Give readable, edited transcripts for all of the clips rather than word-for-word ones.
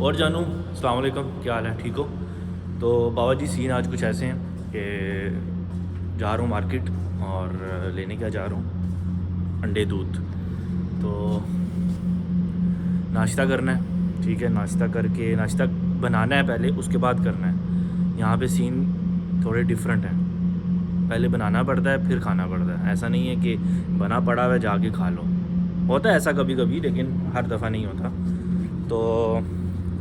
और जानू अस्सलाम वालेकुम, क्या हाल है? ठीक हो? तो बाबा जी सीन आज कुछ ऐसे हैं कि जा रहा हूँ मार्केट और लेने क्या जा रहा हूँ अंडे दूध। तो नाश्ता करना है, ठीक है। नाश्ता करके नाश्ता बनाना है पहले, उसके बाद करना है। यहाँ पे सीन थोड़े डिफरेंट हैं, पहले बनाना पड़ता है फिर खाना पड़ता है। ऐसा नहीं है कि बना पड़ा हुआ जाके खा लो, होता है ऐसा कभी कभी लेकिन हर दफ़ा नहीं होता। तो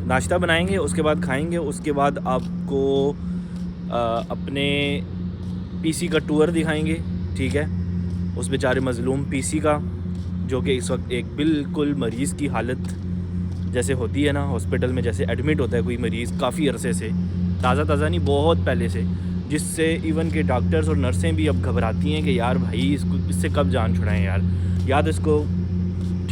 नाश्ता बनाएंगे, उसके बाद खाएंगे, उसके बाद आपको अपने पीसी का टूर दिखाएंगे, ठीक है। उस बेचारे मज़लूम पीसी का, जो कि इस वक्त एक बिल्कुल मरीज़ की हालत जैसे होती है ना हॉस्पिटल में, जैसे एडमिट होता है कोई मरीज़ काफ़ी अरसे से, ताज़ा ताज़ा नहीं बहुत पहले से, जिससे इवन के डॉक्टर्स और नर्सें भी अब घबराती हैं कि यार भाई इसको, इससे कब जान छुड़ाएं यार, या तो इसको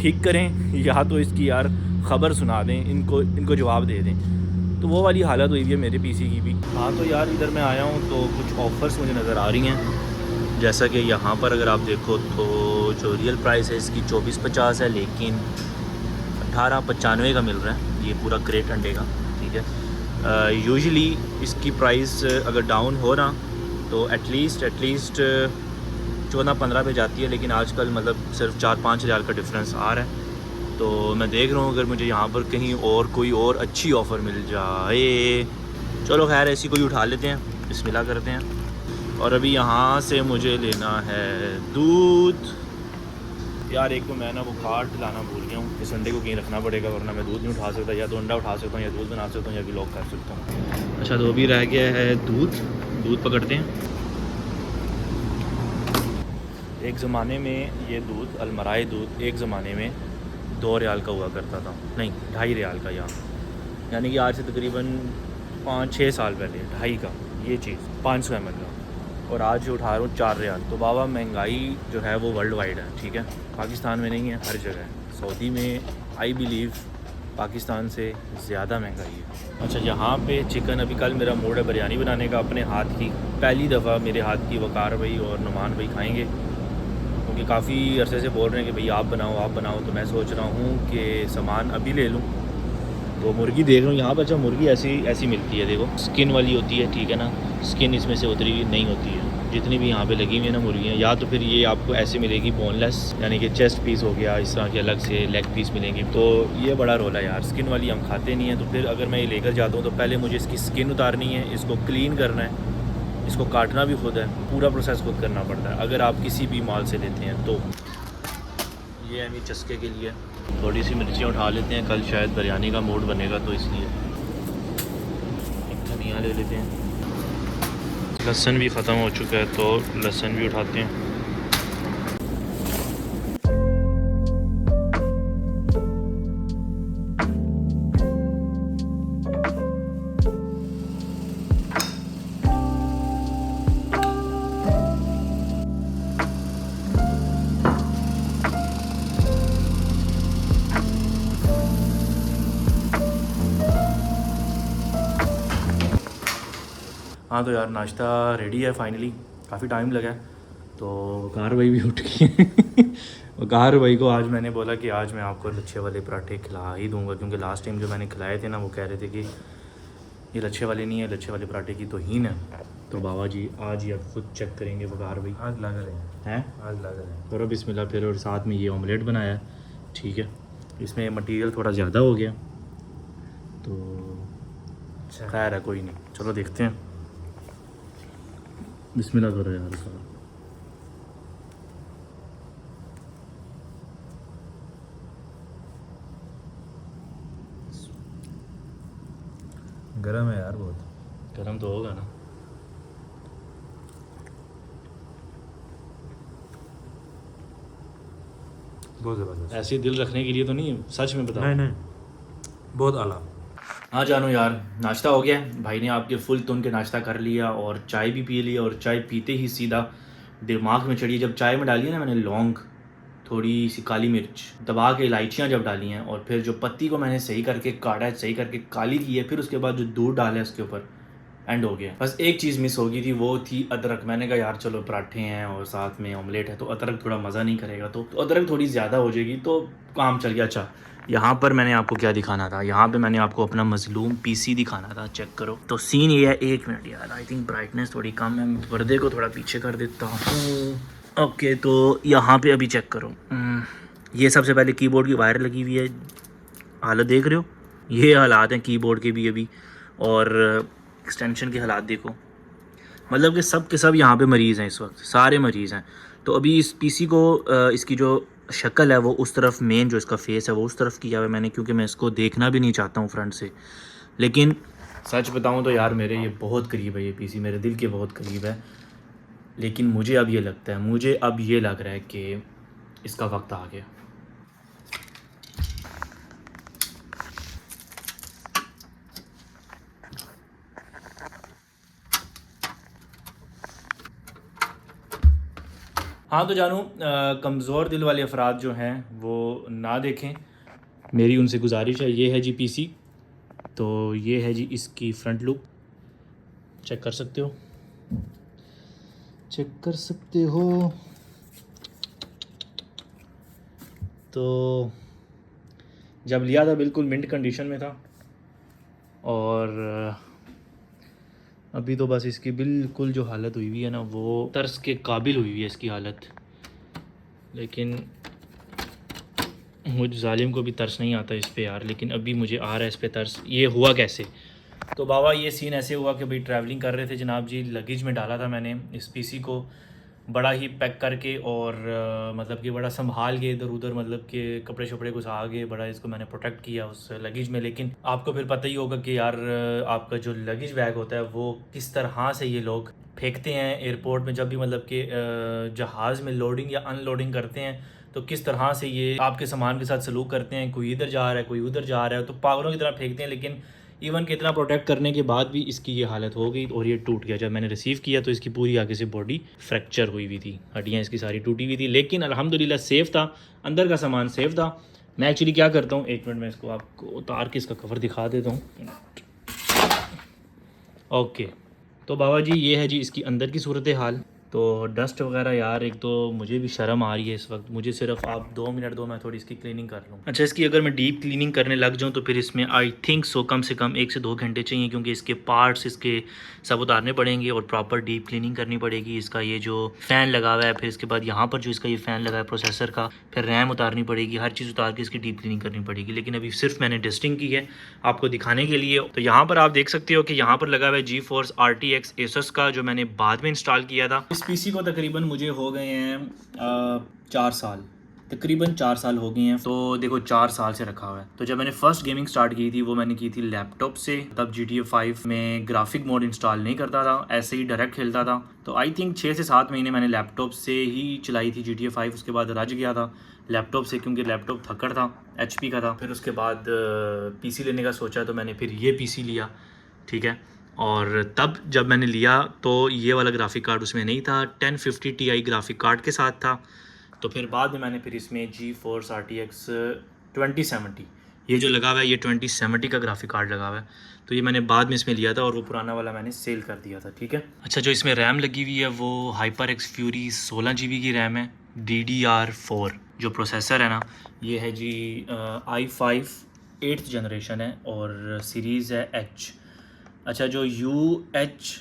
ठीक करें या तो इसकी यार ख़बर सुना दें, इनको जवाब दे दें। तो वो वाली हालत हुई है मेरे पीसी की भी। हाँ तो यार इधर मैं आया हूँ तो कुछ ऑफ़र्स मुझे नज़र आ रही हैं। जैसा कि यहाँ पर अगर आप देखो तो जो रियल प्राइस है इसकी 2450 है, लेकिन 1895 का मिल रहा है ये पूरा क्रेट अंडे का, ठीक है। यूजुअली इसकी प्राइस अगर डाउन हो ना तो एटलीस्ट 14-15 पे जाती है, लेकिन आजकल मतलब सिर्फ 4-5 रियाल का डिफरेंस आ रहा है। तो मैं देख रहा हूँ अगर मुझे यहाँ पर कहीं और कोई और अच्छी ऑफ़र मिल जाए। चलो खैर ऐसी कोई उठा लेते हैं, बिस्मिल्लाह करते हैं। और अभी यहाँ से मुझे लेना है दूध। यार एक तो मैं ना वो कार्ड लाना भूल गया हूँ, इस अंडे को कहीं रखना पड़ेगा वरना मैं दूध नहीं उठा सकता। या तो अंडा उठा सकता हूँ या दूध बना सकता हूँ या व्लॉग कर सकता हूँ। अच्छा तो अभी रह गया है दूध पकड़ते हैं। एक ज़माने में ये दूध अलमराई दूध एक ज़माने में 2 रियाल का हुआ करता था, नहीं 2.5 रियाल का, यहाँ यानी कि आज से तकरीबन 5-6 साल पहले 2.5 का ये चीज़ 500 ml का, और आज जो उठा रहा हूँ 4 रियाल। तो बाबा महंगाई जो है वो वर्ल्ड वाइड है, ठीक है। पाकिस्तान में नहीं है, हर जगह है। सऊदी में आई बिलीव पाकिस्तान से ज़्यादा महंगाई है। अच्छा यहाँ पे चिकन, अभी कल मेरा मूड है बिरयानी बनाने का अपने हाथ की, पहली दफ़ा मेरे हाथ की वकार भाई और नुमान भाई खाएँगे, क्योंकि काफ़ी अरसे से बोल रहे हैं कि भाई आप बनाओ। तो मैं सोच रहा हूँ कि सामान अभी ले लूँ। तो मुर्गी देख रहा हूँ यहाँ पर। अच्छा मुर्गी ऐसी मिलती है, देखो स्किन वाली होती है, ठीक है ना। स्किन इसमें से उतरी हुई नहीं होती है जितनी भी यहाँ पे लगी हुई है ना मुर्गियाँ। या तो फिर ये आपको ऐसे मिलेगी बोनलेस, यानी कि चेस्ट पीस हो गया, इस तरह के अलग से लेग पीस मिलेंगे। तो ये बड़ा रोल है यार, स्किन वाली हम खाते नहीं हैं। तो फिर अगर मैं ये लेकर जाता हूँ तो पहले मुझे इसकी स्किन उतारनी है, इसको क्लीन करना है, इसको काटना भी खुद है, पूरा प्रोसेस खुद करना पड़ता है अगर आप किसी भी माल से लेते हैं। तो ये है मेरी चस्के के लिए। थोड़ी सी मिर्चियाँ उठा लेते हैं, कल शायद बिरयानी का मूड बनेगा तो इसलिए। एक धनिया ले लेते हैं। लहसुन भी ख़त्म हो चुका है तो लहसुन भी उठाते हैं। हाँ तो यार नाश्ता रेडी है फाइनली, काफ़ी टाइम लगा है। तो वकार भाई भी उठ गए वकार भाई को आज मैंने बोला कि आज मैं आपको लच्छे वाले पराठे खिला ही दूंगा, क्योंकि लास्ट टाइम जो मैंने खिलाए थे ना वो कह रहे थे कि ये लच्छे वाले नहीं है, लच्छे वाले पराठे की तौहीन है। तो बाबा जी आज ही आप खुद चेक करेंगे वकार भाई। आज लग रहे हैं आज लग रहे हैं। करो बिस्मिल्लाह फिर। और साथ में ये ऑमलेट बनाया है, ठीक है। इसमें मटेरियल थोड़ा ज़्यादा हो गया तो अच्छा खैर है, कोई नहीं, चलो देखते हैं। बिस्मिल्लाह करो यार साहब। गरम है यार, बहुत गर्म तो होगा ना। बहुत ज़बरदस्त। ऐसे दिल रखने के लिए तो नहीं, सच में बताओ। नहीं बहुत आला। हाँ जानो यार नाश्ता हो गया है, भाई ने आपके फुल तुन के नाश्ता कर लिया और चाय भी पी लिया। और चाय पीते ही सीधा दिमाग में चढ़ी, जब चाय में डाली है ना मैंने लौंग, थोड़ी सी काली मिर्च दबा के, इलायचियाँ जब डाली हैं, और फिर जो पत्ती को मैंने सही करके काटा है, सही करके काली की है, फिर उसके बाद जो दूध डाला है उसके ऊपर, एंड हो गया। बस एक चीज़ मिस हो गई थी, वो थी अदरक। मैंने कहा यार चलो पराठे हैं और साथ में ऑमलेट है तो अदरक थोड़ा मज़ा नहीं करेगा, तो अदरक थोड़ी ज़्यादा हो जाएगी तो काम चल गया। अच्छा यहाँ पर मैंने आपको क्या दिखाना था, यहाँ पे मैंने आपको अपना मजलूम पीसी दिखाना था। चेक करो। तो सीन ये है, 1 मिनट यार, आई थिंक ब्राइटनेस थोड़ी कम है, पर्दे को थोड़ा पीछे कर देता हूँ। ओके, तो यहाँ पे अभी चेक करो। ये सबसे पहले कीबोर्ड की वायर लगी हुई है, हालत देख रहे हो, ये हालात हैं कीबोर्ड के भी अभी। और एक्सटेंशन के हालात देखो, मतलब कि सब के सब यहाँ पे मरीज़ हैं, इस वक्त सारे मरीज़ हैं। तो अभी इस पीसी को इसकी जो शक्ल है वो उस तरफ, मेन जो इसका फेस है वो उस तरफ किया हुआ है मैंने, क्योंकि मैं इसको देखना भी नहीं चाहता हूँ फ्रंट से। लेकिन सच बताऊँ तो यार मेरे ये बहुत करीब है, ये पीसी मेरे दिल के बहुत करीब है। लेकिन मुझे अब ये लगता है, मुझे अब ये लग रहा है कि इसका वक्त आ गया। हाँ तो जानू, कमज़ोर दिल वाले अफराद जो हैं वो ना देखें, मेरी उनसे गुजारिश है। ये है जी पीसी, तो ये है जी इसकी फ्रंट लुक, चेक कर सकते हो, चेक कर सकते हो। तो जब लिया था बिल्कुल मिंट कंडीशन में था, और अभी तो बस इसकी बिल्कुल जो हालत हुई हुई है ना, वो तरस के काबिल हुई हुई है इसकी हालत। लेकिन मुझ जालिम को भी तरस नहीं आता इस पे यार, लेकिन अभी मुझे आ रहा है इस पे तरस। ये हुआ कैसे? तो बाबा ये सीन ऐसे हुआ कि भाई ट्रैवलिंग कर रहे थे जनाब जी, लगेज में डाला था मैंने इस पीसी को, बड़ा ही पैक करके, और मतलब कि बड़ा संभाल के इधर उधर, मतलब कि कपड़े शपड़े घुसा के बड़ा इसको मैंने प्रोटेक्ट किया उस लगेज में। लेकिन आपको फिर पता ही होगा कि यार आपका जो लगेज बैग होता है वो किस तरह से ये लोग फेंकते हैं एयरपोर्ट में, जब भी मतलब कि जहाज़ में लोडिंग या अनलोडिंग करते हैं, तो किस तरह से ये आपके सामान के साथ सलूक करते हैं। कोई इधर जा रहा है, कोई उधर जा रहा है, तो पागलों की तरह फेंकते हैं। लेकिन इवन कि इतना प्रोटेक्ट करने के बाद भी इसकी ये हालत हो गई और ये टूट गया। जब मैंने रिसीव किया तो इसकी पूरी आगे से बॉडी फ्रैक्चर हुई हुई थी, हड्डियाँ इसकी सारी टूटी हुई थी, लेकिन अल्हम्दुलिल्लाह सेफ़ था, अंदर का सामान सेफ़ था। मैं एक्चुअली क्या करता हूँ, 1 मिनट में इसको आपको उतार के इसका कवर दिखा देता हूँ। ओके, तो बाबा जी ये है जी इसकी अंदर की सूरत हाल। तो डस्ट वगैरह यार, एक तो मुझे भी शर्म आ रही है इस वक्त, मुझे सिर्फ आप 2 मिनट दो, मैं थोड़ी इसकी क्लीनिंग कर लूँ। अच्छा, इसकी अगर मैं डीप क्लीनिंग करने लग जाऊँ तो फिर इसमें आई थिंक सो कम से कम 1 से 2 घंटे चाहिए, क्योंकि इसके पार्ट्स इसके सब उतारने पड़ेंगे और प्रॉपर डीप क्लीनिंग करनी पड़ेगी। इसका ये जो फ़ैन लगा हुआ है, फिर इसके बाद यहाँ पर जो इसका ये फ़ैन लगा है प्रोसेसर का, फिर रैम उतारनी पड़ेगी, हर चीज़ उतार के इसकी डीप क्लीनिंग करनी पड़ेगी। लेकिन अभी सिर्फ मैंने टेस्टिंग की है आपको दिखाने के लिए। तो यहाँ पर आप देख सकते हो कि यहाँ पर लगा हुआ है GeForce RTX Asus का, जो मैंने बाद में इंस्टॉल किया था। इस पीसी को तकरीबन मुझे हो गए हैं 4 साल, तकरीबन 4 साल हो गए हैं। तो देखो 4 साल से रखा हुआ है। तो जब मैंने फर्स्ट गेमिंग स्टार्ट की थी वो मैंने की थी लैपटॉप से, तब GTA 5 में ग्राफिक मोड इंस्टॉल नहीं करता था, ऐसे ही डायरेक्ट खेलता था। तो आई थिंक 6 से 7 महीने मैंने लैपटॉप से ही चलाई थी GTA 5। उसके बाद रज गया था लैपटॉप से, क्योंकि लैपटॉप थक्कड़ था, HP का था। फिर उसके बाद PC लेने का सोचा, तो मैंने फिर ये PC लिया, ठीक है। और तब जब मैंने लिया तो ये वाला ग्राफिक कार्ड उसमें नहीं था, 1050 Ti ग्राफिक कार्ड के साथ था। तो फिर बाद में मैंने फिर इसमें GeForce RTX 2070, ये जो लगा हुआ है ये 2070 का ग्राफिक कार्ड लगा हुआ है, तो ये मैंने बाद में इसमें लिया था, और वो पुराना वाला मैंने सेल कर दिया था, ठीक है। अच्छा, जो इसमें रैम लगी हुई है वो HyperX Fury 16 GB की रैम है, DDR4। जो प्रोसेसर है ना, ये है जी i5 8th जनरेशन है, और सीरीज़ है H। अच्छा, जो UHKF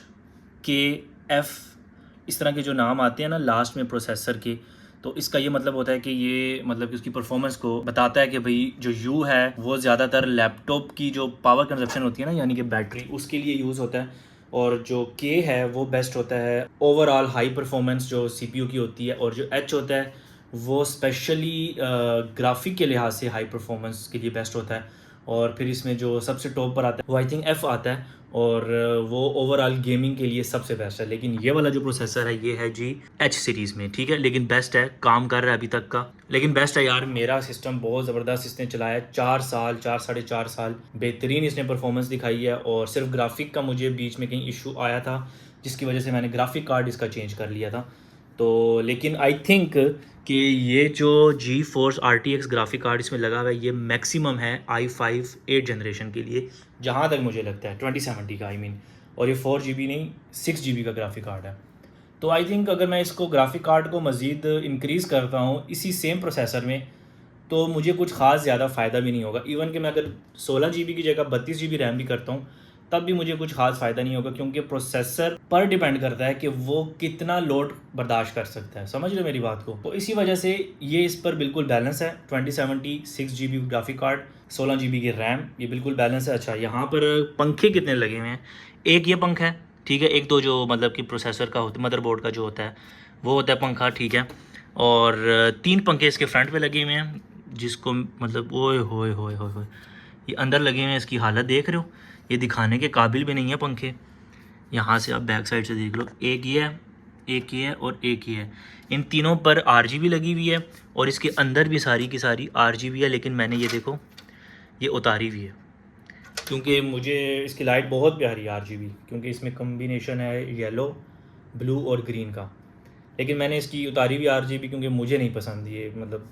इस तरह के जो नाम आते हैं ना लास्ट में प्रोसेसर के, तो इसका ये मतलब होता है कि ये मतलब कि उसकी परफॉर्मेंस को बताता है कि भाई जो U है वो ज़्यादातर लैपटॉप की जो पावर कंजप्शन होती है ना, यानी कि बैटरी, उसके लिए यूज़ होता है। और जो K है वो बेस्ट होता है ओवरऑल हाई परफॉर्मेंस जो CPU की होती है। और जो H होता है वो स्पेशली ग्राफिक के लिहाज से हाई परफॉर्मेंस के लिए बेस्ट होता है। और फिर इसमें जो सबसे टॉप पर आता है वो आई थिंक F आता है, और वो ओवरऑल गेमिंग के लिए सबसे बेस्ट है। लेकिन ये वाला जो प्रोसेसर है ये है जी H सीरीज़ में, ठीक है। लेकिन बेस्ट है, काम कर रहा है अभी तक का, लेकिन बेस्ट है यार। मेरा सिस्टम बहुत ज़बरदस्त इसने चलाया है, 4 साल 4 साल बेहतरीन इसने परफॉर्मेंस दिखाई है। और सिर्फ ग्राफिक का मुझे बीच में कहीं इशू आया था, जिसकी वजह से मैंने ग्राफिक कार्ड इसका चेंज कर लिया था। तो लेकिन आई थिंक कि ये जो GeForce RTX ग्राफिक कार्ड इसमें लगा हुआ है ये मैक्सिमम है i5 8 जनरेशन के लिए, जहाँ तक मुझे लगता है 2070 का, आई मीन। और ये 4 GB नहीं 6 GB का ग्राफिक कार्ड है। तो आई थिंक अगर मैं इसको ग्राफिक कार्ड को मज़ीद इंक्रीज़ करता हूँ इसी सेम प्रोसेसर में, तो मुझे कुछ ख़ास ज़्यादा फ़ायदा भी नहीं होगा। इवन कि मैं अगर 16 GB की जगह 32 GB रैम भी करता हूँ तब भी मुझे कुछ ख़ास फ़ायदा नहीं होगा, क्योंकि प्रोसेसर पर डिपेंड करता है कि वो कितना लोड बर्दाश्त कर सकता है। समझ लो मेरी बात को। तो इसी वजह से ये इस पर बिल्कुल बैलेंस है। 2070 6 GB ग्राफिक कार्ड, 16 GB की रैम, ये बिल्कुल बैलेंस है। अच्छा, यहाँ पर पंखे कितने लगे हुए हैं? एक ये पंखा है, ठीक है। एक तो जो मतलब कि प्रोसेसर का होता है, मदरबोर्ड का जो होता है वो होता है पंखा, ठीक है। और 3 पंखे इसके फ्रंट पे लगे हुए हैं, जिसको मतलब ओए होए होए होए होए, ये अंदर लगे हुए हैं। इसकी हालत देख रहे हो, ये दिखाने के काबिल भी नहीं है पंखे। यहाँ से आप बैक साइड से देख लो, एक ये है, एक ये है और एक ये है। इन तीनों पर RGB लगी हुई है और इसके अंदर भी सारी की सारी RGB है, लेकिन मैंने ये देखो ये उतारी हुई है, क्योंकि मुझे इसकी लाइट बहुत प्यारी है RGB, क्योंकि इसमें कम्बिनेशन है येलो, ब्लू और ग्रीन का। लेकिन मैंने इसकी उतारी हुई RGB क्योंकि मुझे नहीं पसंद, ये मतलब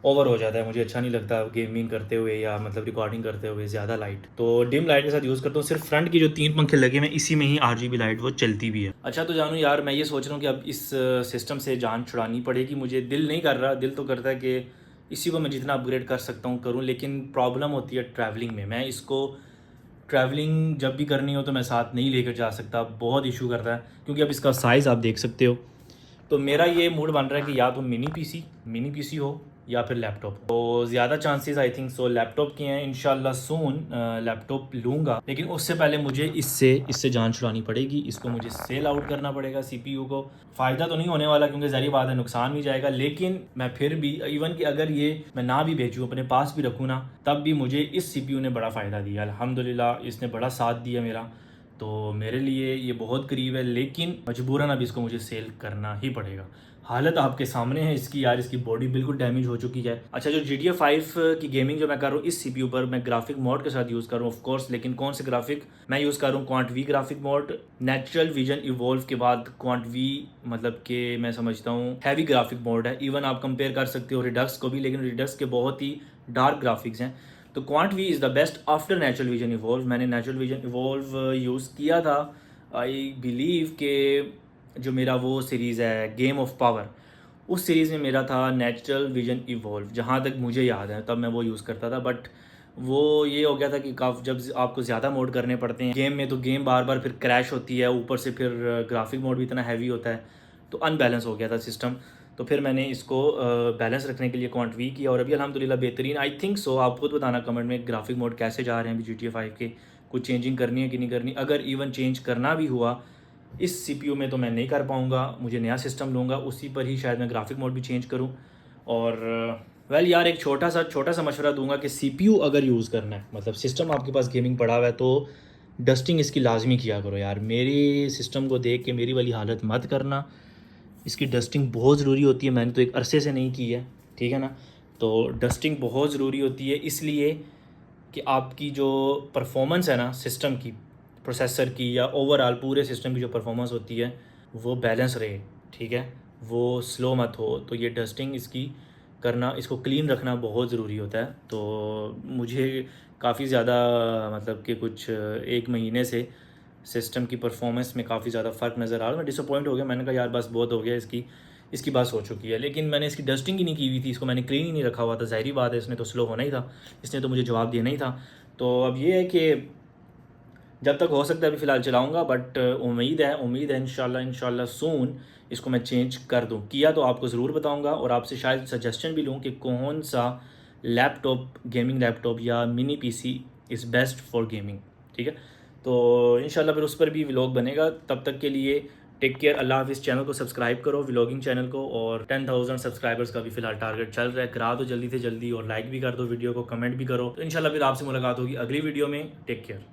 ओवर हो जाता है, मुझे अच्छा नहीं लगता गेमिंग करते हुए या मतलब रिकॉर्डिंग करते हुए ज़्यादा लाइट। तो डिम लाइट के साथ यूज़ करता हूँ। सिर्फ फ्रंट की जो 3 पंखे लगे हुए हैं इसी में ही RGB लाइट वो चलती भी है। अच्छा तो जानू यार, मैं ये सोच रहा हूँ कि अब इस सिस्टम से जान छुड़ानी पड़ेगी। मुझे दिल नहीं कर रहा, दिल तो करता है कि इसी को मैं जितना अपग्रेड कर सकता हूँ करूँ, लेकिन प्रॉब्लम होती है ट्रैवलिंग में। मैं इसको ट्रैवलिंग जब भी करनी हो तो मैं साथ नहीं लेकर जा सकता, बहुत इशू करता है, क्योंकि अब इसका साइज़ आप देख सकते हो। तो मेरा ये मूड बन रहा है कि या तो मिनी पीसी हो या फिर लैपटॉप। तो ज़्यादा chances I think so laptop के हैं। इंशाल्लाह सून लैपटॉप लूँगा, लेकिन उससे पहले मुझे इससे जान छुड़ानी पड़ेगी। इसको मुझे सेल आउट करना पड़ेगा CPU को। फ़ायदा तो नहीं होने वाला, क्योंकि ज़ाहिर बात है नुकसान भी जाएगा, लेकिन मैं फिर भी इवन कि अगर ये मैं ना भी बेचूँ, अपने पास भी रखूँ ना, तब भी मुझे इस CPU ने बड़ा फ़ायदा दिया। अल्हम्दुलिल्लाह इसने बड़ा साथ दिया मेरा, तो मेरे लिए ये बहुत करीब है, लेकिन मजबूरन अब इसको मुझे सेल करना ही पड़ेगा। हालत आपके सामने है इसकी यार, इसकी बॉडी बिल्कुल डैमेज हो चुकी है। अच्छा, जो GTA 5 की गेमिंग जो मैं कर रहा हूँ इस CPU पर, मैं ग्राफिक मोड के साथ यूज़ कर रहा हूँ ऑफ कोर्स, लेकिन कौन से ग्राफिक मैं यूज़ कर रहा हूँ? Quant V graphic mod. Natural Vision Evolve के बाद क्वांट वी मतलब कि मैं समझता हूँ हैवी ग्राफिक मोड है। इवन आप कंपेयर कर सकते हो रिडक्स को भी, लेकिन रिडक्स के बहुत ही डार्क ग्राफिक्स हैं। तो Quant V is the best after Natural Vision Evolve. मैंने नेचुरल विजन इवोल्व यूज़ किया था, आई बिलीव के जो मेरा वो सीरीज़ है गेम ऑफ पावर, उस सीरीज़ में मेरा था नेचुरल विजन इवोल्व, जहाँ तक मुझे याद है तब मैं वो यूज़ करता था। बट वो ये हो गया था कि जब आपको ज़्यादा मोड करने पड़ते हैं गेम में, तो गेम बार बार फिर क्रैश होती है, ऊपर से फिर ग्राफिक मोड भी इतना हैवी होता है, तो अनबैलेंस हो गया था सिस्टम। तो फिर मैंने इसको बैलेंस रखने के लिए क्वांट वी किया, और अभी अल्हम्दुलिल्लाह बेहतरीन। आई थिंक सो आप खुद बताना कमेंट में ग्राफिक मोड कैसे जा रहे हैं अभी GTA 5 के, कुछ चेंजिंग करनी है कि नहीं करनी। अगर इवन चेंज करना भी हुआ इस CPU में तो मैं नहीं कर पाऊँगा, मुझे नया सिस्टम लूँगा, उसी पर ही शायद मैं ग्राफिक मोड भी चेंज करूँ। और वेल यार, एक छोटा सा मशवरा दूंगा कि CPU अगर यूज़ करना है, मतलब सिस्टम आपके पास गेमिंग पड़ा हुआ है, तो डस्टिंग इसकी लाजमी किया करो यार। मेरी सिस्टम को देख के मेरी वाली हालत मत करना, इसकी डस्टिंग बहुत ज़रूरी होती है। मैंने तो एक अरसे से नहीं की है, ठीक है ना। तो डस्टिंग बहुत ज़रूरी होती है, इसलिए कि आपकी जो परफॉर्मेंस है ना सिस्टम की, प्रोसेसर की या ओवरऑल पूरे सिस्टम की जो परफॉर्मेंस होती है वो बैलेंस रहे, ठीक है, वो स्लो मत हो। तो ये डस्टिंग इसकी करना, इसको क्लीन रखना बहुत ज़रूरी होता है। तो मुझे काफ़ी ज़्यादा मतलब कि कुछ 1 महीने से सिस्टम की परफॉर्मेंस में काफ़ी ज़्यादा फ़र्क नज़र आ रहा है। मैं डिसअपॉइंट हो गया, मैंने कहा यार बस बहुत हो गया, इसकी बात हो चुकी है। लेकिन मैंने इसकी डस्टिंग ही नहीं की हुई थी, इसको मैंने क्लीन ही नहीं रखा हुआ था। ज़ाहिर बात है इसने तो स्लो होना ही था, इसने तो मुझे जवाब देना ही था। तो अब ये है कि जब तक हो सकता है अभी फ़िलहाल चलाऊँगा, बट उम्मीद है इंशाल्लाह सून इसको मैं चेंज कर दूँ। किया तो आपको ज़रूर बताऊँगा, और आपसे शायद सजेशन भी लूँ कि कौन सा लैपटॉप, गेमिंग लैपटॉप या mini PC is best for gaming, ठीक है। तो इंशाल्लाह फिर उस पर भी व्लॉग बनेगा। तब तक के लिए टेक केयर, अल्लाह हाफ़िज़। चैनल को सब्सक्राइब करो, व्लॉगिंग चैनल को, और 10,000 सब्सक्राइबर्स का भी फ़िलहाल टारगेट चल रहा है, करा दो जल्दी से जल्दी, और लाइक भी कर दो वीडियो को, कमेंट भी करो। तो इंशाल्लाह फिर आपसे मुलाकात होगी अगली वीडियो में। Take care.